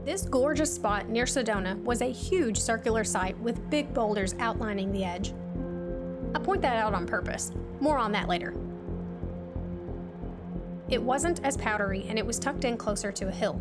This gorgeous spot near Sedona was a huge circular site with big boulders outlining the edge. I point that out on purpose. More on that later. It wasn't as powdery and it was tucked in closer to a hill.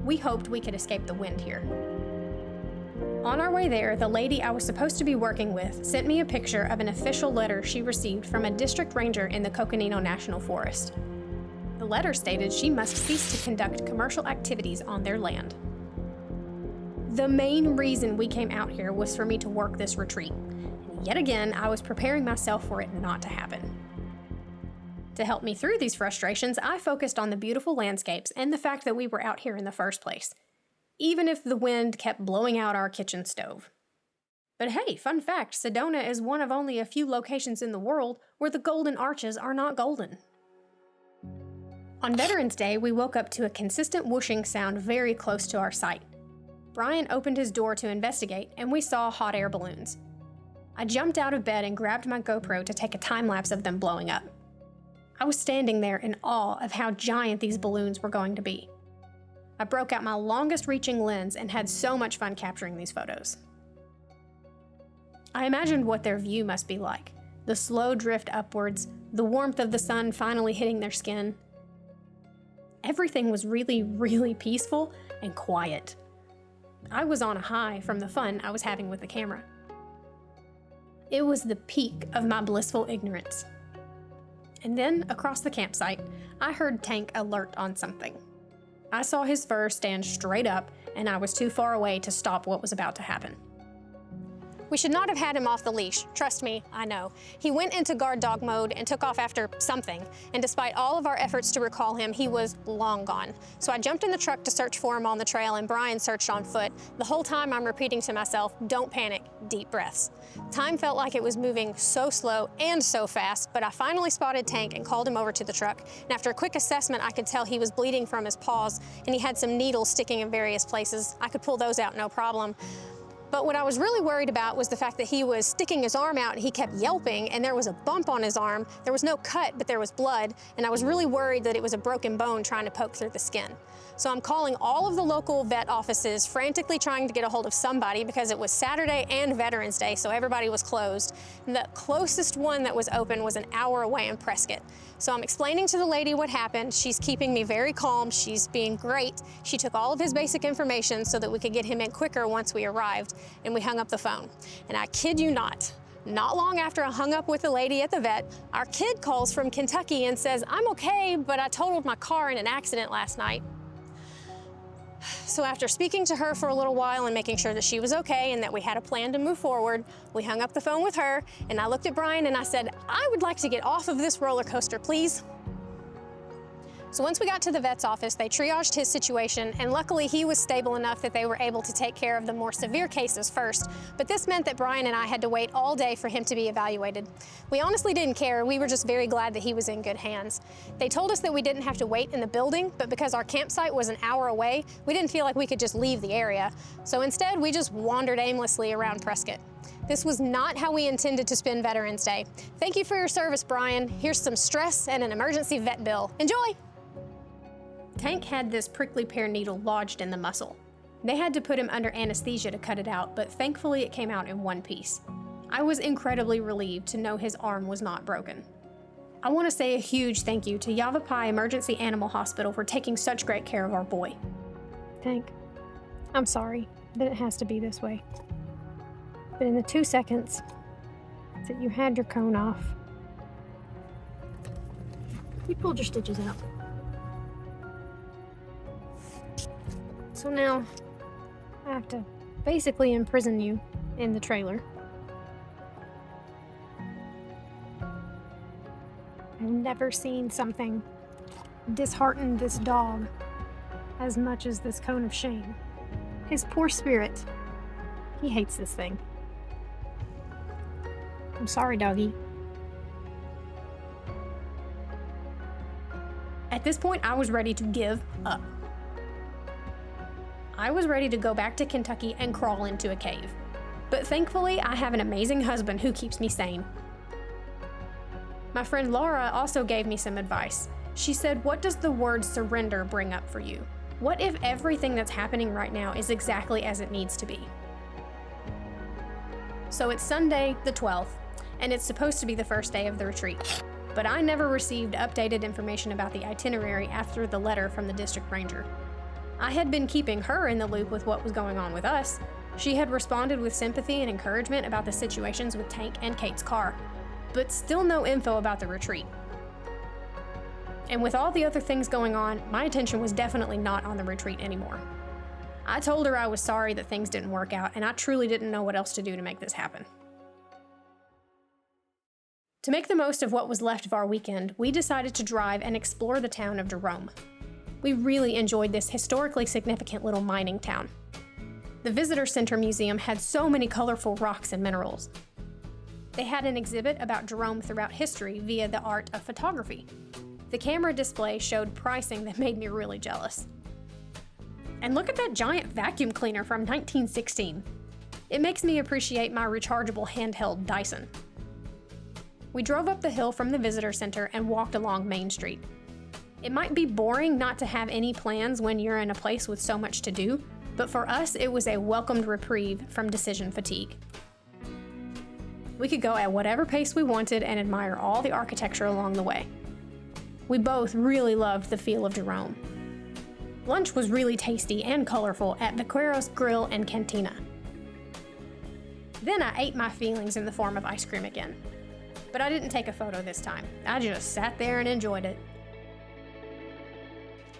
We hoped we could escape the wind here. On our way there, the lady I was supposed to be working with sent me a picture of an official letter she received from a district ranger in the Coconino National Forest. The letter stated she must cease to conduct commercial activities on their land. The main reason we came out here was for me to work this retreat. And yet again, I was preparing myself for it not to happen. To help me through these frustrations, I focused on the beautiful landscapes and the fact that we were out here in the first place, even if the wind kept blowing out our kitchen stove. But hey, fun fact, Sedona is one of only a few locations in the world where the golden arches are not golden. On Veterans Day, we woke up to a consistent whooshing sound very close to our site. Brian opened his door to investigate, and we saw hot air balloons. I jumped out of bed and grabbed my GoPro to take a time-lapse of them blowing up. I was standing there in awe of how giant these balloons were going to be. I broke out my longest-reaching lens and had so much fun capturing these photos. I imagined what their view must be like. The slow drift upwards, the warmth of the sun finally hitting their skin. Everything was really, really peaceful and quiet. I was on a high from the fun I was having with the camera. It was the peak of my blissful ignorance. And then, across the campsite, I heard Tank alert on something. I saw his fur stand straight up, and I was too far away to stop what was about to happen. We should not have had him off the leash. Trust me, I know. He went into guard dog mode and took off after something, and despite all of our efforts to recall him, he was long gone. So I jumped in the truck to search for him on the trail, and Brian searched on foot. The whole time I'm repeating to myself, don't panic, deep breaths. Time felt like it was moving so slow and so fast, but I finally spotted Tank and called him over to the truck. And after a quick assessment, I could tell he was bleeding from his paws, and he had some needles sticking in various places. I could pull those out no problem. But what I was really worried about was the fact that he was sticking his arm out and he kept yelping, and there was a bump on his arm. There was no cut, but there was blood, and I was really worried that it was a broken bone trying to poke through the skin. So I'm calling all of the local vet offices, frantically trying to get a hold of somebody because it was Saturday and Veterans Day, so everybody was closed. And the closest one that was open was an hour away in Prescott. So I'm explaining to the lady what happened. She's keeping me very calm. She's being great. She took all of his basic information so that we could get him in quicker once we arrived, and we hung up the phone. And I kid you not long after I hung up with the lady at the vet, our kid calls from Kentucky and says, "I'm okay, but I totaled my car in an accident last night." So after speaking to her for a little while and making sure that she was okay and that we had a plan to move forward, we hung up the phone with her, and I looked at Brian and I said, "I would like to get off of this roller coaster, please." So once we got to the vet's office, they triaged his situation, and luckily he was stable enough that they were able to take care of the more severe cases first, but this meant that Brian and I had to wait all day for him to be evaluated. We honestly didn't care. We were just very glad that he was in good hands. They told us that we didn't have to wait in the building, but because our campsite was an hour away, we didn't feel like we could just leave the area. So instead, we just wandered aimlessly around Prescott. This was not how we intended to spend Veterans Day. Thank you for your service, Brian. Here's some stress and an emergency vet bill. Enjoy! Tank had this prickly pear needle lodged in the muscle. They had to put him under anesthesia to cut it out, but thankfully it came out in one piece. I was incredibly relieved to know his arm was not broken. I want to say a huge thank you to Yavapai Emergency Animal Hospital for taking such great care of our boy. Tank, I'm sorry that it has to be this way. But in the 2 seconds that you had your cone off, you pulled your stitches out. So now, I have to basically imprison you in the trailer. I've never seen something dishearten this dog as much as this cone of shame. His poor spirit, he hates this thing. I'm sorry, doggy. At this point, I was ready to give up. I was ready to go back to Kentucky and crawl into a cave. But thankfully, I have an amazing husband who keeps me sane. My friend Laura also gave me some advice. She said, "What does the word surrender bring up for you?" What if everything that's happening right now is exactly as it needs to be? So it's Sunday, the 12th, and it's supposed to be the first day of the retreat. But I never received updated information about the itinerary after the letter from the district ranger. I had been keeping her in the loop with what was going on with us. She had responded with sympathy and encouragement about the situations with Tank and Kate's car, but still no info about the retreat. And with all the other things going on, my attention was definitely not on the retreat anymore. I told her I was sorry that things didn't work out, and I truly didn't know what else to do to make this happen. To make the most of what was left of our weekend, we decided to drive and explore the town of Jerome. We really enjoyed this historically significant little mining town. The Visitor Center Museum had so many colorful rocks and minerals. They had an exhibit about Jerome throughout history via the art of photography. The camera display showed pricing that made me really jealous. And look at that giant vacuum cleaner from 1916. It makes me appreciate my rechargeable handheld Dyson. We drove up the hill from the visitor center and walked along Main Street. It might be boring not to have any plans when you're in a place with so much to do, but for us it was a welcomed reprieve from decision fatigue. We could go at whatever pace we wanted and admire all the architecture along the way. We both really loved the feel of Jerome. Lunch was really tasty and colorful at Vaqueros Grill and Cantina. Then I ate my feelings in the form of ice cream again. But I didn't take a photo this time. I just sat there and enjoyed it.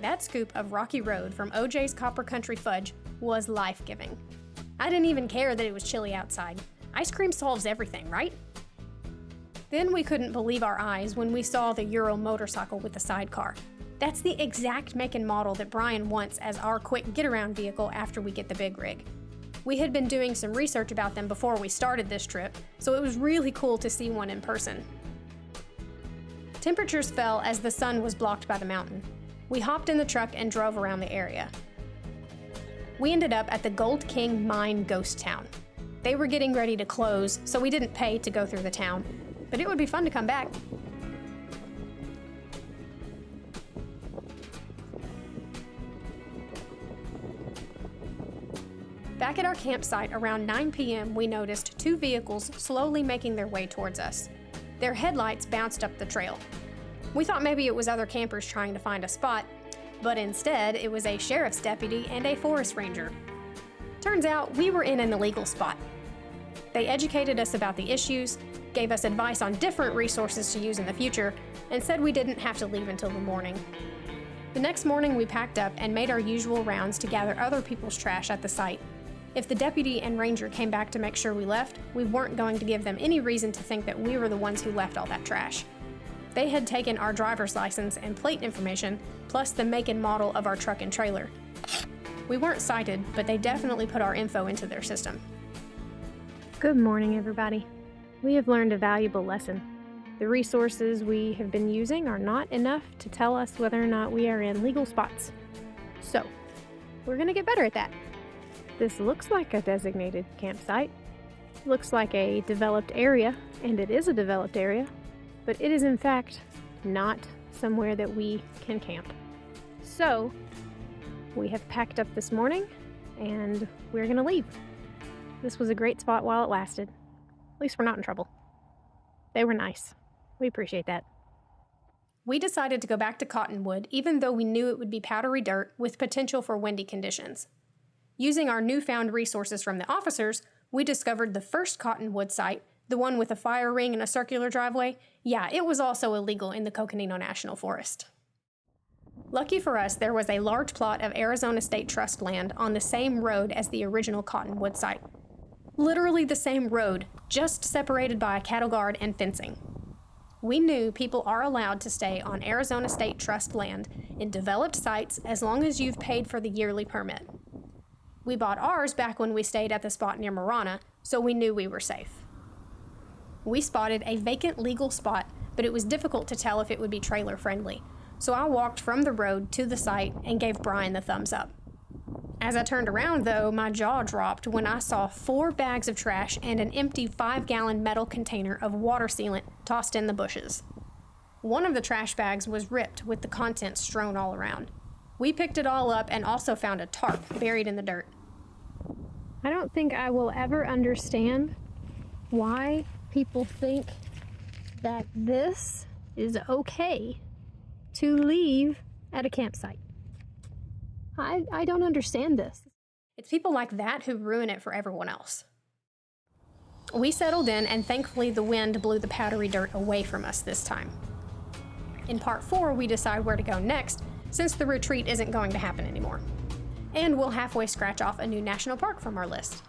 That scoop of Rocky Road from OJ's Copper Country Fudge was life-giving. I didn't even care that it was chilly outside. Ice cream solves everything, right? Then we couldn't believe our eyes when we saw the Euro motorcycle with the sidecar. That's the exact make and model that Brian wants as our quick get-around vehicle after we get the big rig. We had been doing some research about them before we started this trip, so it was really cool to see one in person. Temperatures fell as the sun was blocked by the mountain. We hopped in the truck and drove around the area. We ended up at the Gold King Mine ghost town. They were getting ready to close, so we didn't pay to go through the town, but it would be fun to come back. Back at our campsite around 9 p.m., we noticed two vehicles slowly making their way towards us. Their headlights bounced up the trail. We thought maybe it was other campers trying to find a spot, but instead it was a sheriff's deputy and a forest ranger. Turns out we were in an illegal spot. They educated us about the issues, gave us advice on different resources to use in the future, and said we didn't have to leave until the morning. The next morning we packed up and made our usual rounds to gather other people's trash at the site. If the deputy and ranger came back to make sure we left, we weren't going to give them any reason to think that we were the ones who left all that trash. They had taken our driver's license and plate information, plus the make and model of our truck and trailer. We weren't cited, but they definitely put our info into their system. Good morning, everybody. We have learned a valuable lesson. The resources we have been using are not enough to tell us whether or not we are in legal spots. So, we're going to get better at that. This looks like a designated campsite. Looks like a developed area, and it is a developed area, but it is in fact not somewhere that we can camp. So, we have packed up this morning, and we're going to leave. This was a great spot while it lasted. At least we're not in trouble. They were nice. We appreciate that. We decided to go back to Cottonwood, even though we knew it would be powdery dirt with potential for windy conditions. Using our newfound resources from the officers, we discovered the first Cottonwood site, the one with a fire ring and a circular driveway. Yeah, it was also illegal in the Coconino National Forest. Lucky for us, there was a large plot of Arizona State Trust land on the same road as the original Cottonwood site. Literally the same road, just separated by a cattle guard and fencing. We knew people are allowed to stay on Arizona State Trust land in developed sites as long as you've paid for the yearly permit. We bought ours back when we stayed at the spot near Marana, so we knew we were safe. We spotted a vacant legal spot, but it was difficult to tell if it would be trailer friendly, so I walked from the road to the site and gave Brian the thumbs up. As I turned around, though, my jaw dropped when I saw 4 bags of trash and an empty 5-gallon metal container of water sealant tossed in the bushes. One of the trash bags was ripped with the contents strewn all around. We picked it all up and also found a tarp buried in the dirt. I don't think I will ever understand why people think that this is okay to leave at a campsite. I don't understand this. It's people like that who ruin it for everyone else. We settled in, and thankfully the wind blew the powdery dirt away from us this time. In part 4, we decide where to go next, since the retreat isn't going to happen anymore. And we'll halfway scratch off a new national park from our list.